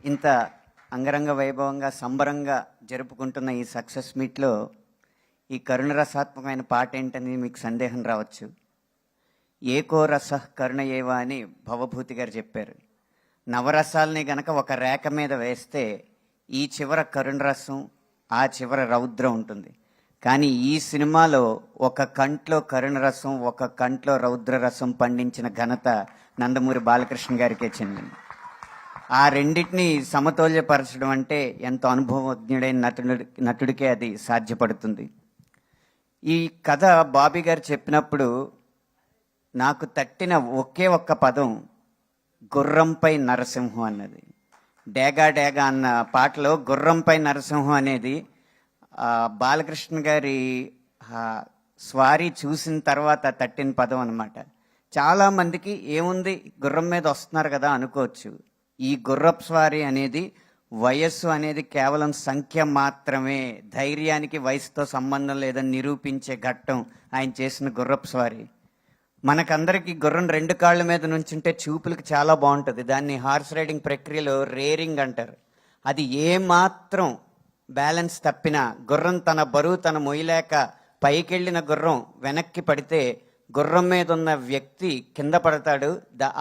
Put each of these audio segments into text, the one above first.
ఇంత అంగరంగ వైభవంగా సంబరంగా జరుపుకుంటున్న ఈ సక్సెస్ మీట్లో ఈ కరుణరసాత్మకమైన పాట ఏంటని మీకు సందేహం రావచ్చు. ఏకో రస కరుణ ఏవా అని భవభూతి గారు చెప్పారు. నవరసాలని గనక ఒక రేఖ మీద వేస్తే ఈ చివర కరుణ రసం, ఆ చివర రౌద్రం ఉంటుంది. కానీ ఈ సినిమాలో ఒక కంట్లో కరుణ రసం, ఒక కంట్లో రౌద్ర రసం పండించిన ఘనత నందమూరి బాలకృష్ణ గారికే చెందింది. ఆ రెండింటిని సమతౌల్యపరచడం అంటే ఎంతో అనుభవజ్ఞుడైన నటుడికే అది సాధ్యపడుతుంది. ఈ కథ బాబీ గారు చెప్పినప్పుడు నాకు తట్టిన ఒకే ఒక్క పదం గుర్రంపై నరసింహం అన్నది. డేగా డేగా అన్న పాటలో గుర్రంపై నరసింహం అనేది బాలకృష్ణ గారి స్వారీ చూసిన తర్వాత తట్టిన పదం అన్నమాట. చాలామందికి ఏముంది గుర్రం మీద వస్తున్నారు కదా అనుకోవచ్చు. ఈ గుర్రపు స్వారీ అనేది వయస్సు అనేది కేవలం సంఖ్య మాత్రమే. ధైర్యానికి వయసుతో సంబంధం లేదని నిరూపించే ఘట్టం ఆయన చేసిన గుర్రపు స్వారీ. మనకందరికీ గుర్రం రెండు కాళ్ళ మీద నుంచుంటే చూపులకు చాలా బాగుంటుంది. దాన్ని హార్స్ రైడింగ్ ప్రక్రియలో రేరింగ్ అంటారు. అది ఏమాత్రం బ్యాలెన్స్ తప్పినా గుర్రం తన బరువు తన మొయ్యలేక పైకెళ్ళిన గుర్రం వెనక్కి పడితే గుర్రం మీద ఉన్న వ్యక్తి కింద పడతాడు.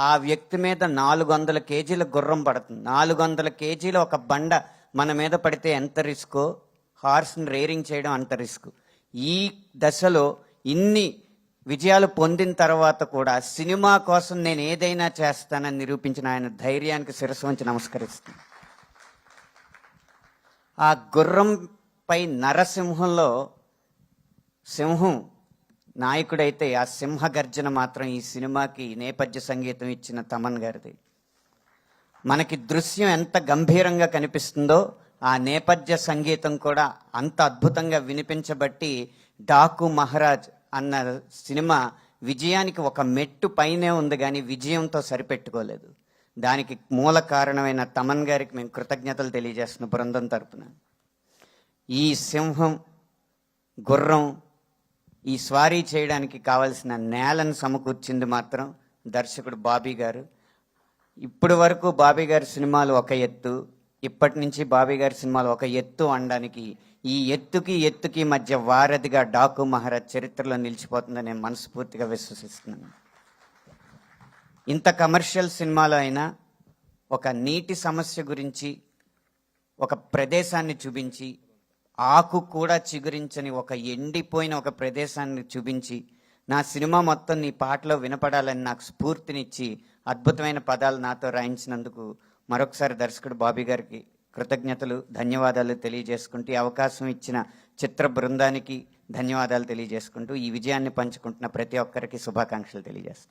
ఆ వ్యక్తి మీద 400 కేజీల గుర్రం పడుతుంది. 400 కేజీల ఒక బండ మన మీద పడితే ఎంత రిస్కో హార్స్ని రేరింగ్ చేయడం అంత రిస్క్. ఈ దశలో ఇన్ని విజయాలు పొందిన తర్వాత కూడా సినిమా కోసం నేను ఏదైనా చేస్తానని నిరూపించిన ఆయన ధైర్యానికి శిరస్సు వంచి నమస్కరిస్తాను. ఆ గుర్రంపై నరసింహంలో సింహం నాయకుడైతే ఆ సింహ గర్జన మాత్రం ఈ సినిమాకి నేపథ్య సంగీతం ఇచ్చిన తమన్ గారిది. మనకి దృశ్యం ఎంత గంభీరంగా కనిపిస్తుందో ఆ నేపథ్య సంగీతం కూడా అంత అద్భుతంగా వినిపించబట్టి డాకు మహారాజ్ అన్న సినిమా విజయానికి ఒక మెట్టు పైనే ఉంది కానీ విజయంతో సరిపెట్టుకోలేదు. దానికి మూల కారణమైన తమన్ గారికి మేము కృతజ్ఞతలు తెలియజేస్తున్న బృందం తరపున. ఈ సింహం గుర్రం ఈ స్వారీ చేయడానికి కావలసిన నేలను సమకూర్చింది మాత్రం దర్శకుడు బాబీ గారు. ఇప్పటి వరకు బాబీ గారి సినిమాలు ఒక ఎత్తు, ఇప్పటి నుంచి బాబీ గారి సినిమాలు ఒక ఎత్తు అనడానికి ఈ ఎత్తుకి మధ్య వారధిగా డాకు మహారాజ్ చరిత్రలో నిలిచిపోతుందని నేను మనస్ఫూర్తిగా విశ్వసిస్తున్నాను. ఇంత కమర్షియల్ సినిమాలో అయినా ఒక నీటి సమస్య గురించి ఒక ప్రదేశాన్ని చూపించి, ఆకు కూడా చిగురించని ఒక ఎండిపోయిన ఒక ప్రదేశాన్ని చూపించి నా సినిమా మొత్తం నీ పాటలో వినపడాలని నాకు స్ఫూర్తినిచ్చి అద్భుతమైన పదాలు నాతో రాయించినందుకు మరొకసారి దర్శకుడు బాబీ గారికి కృతజ్ఞతలు, ధన్యవాదాలు తెలియజేసుకుంటూ ఈ అవకాశం ఇచ్చిన చిత్ర బృందానికి ధన్యవాదాలు తెలియజేసుకుంటూ ఈ విజయాన్ని పంచుకుంటున్న ప్రతి ఒక్కరికి శుభాకాంక్షలు తెలియజేస్తాను.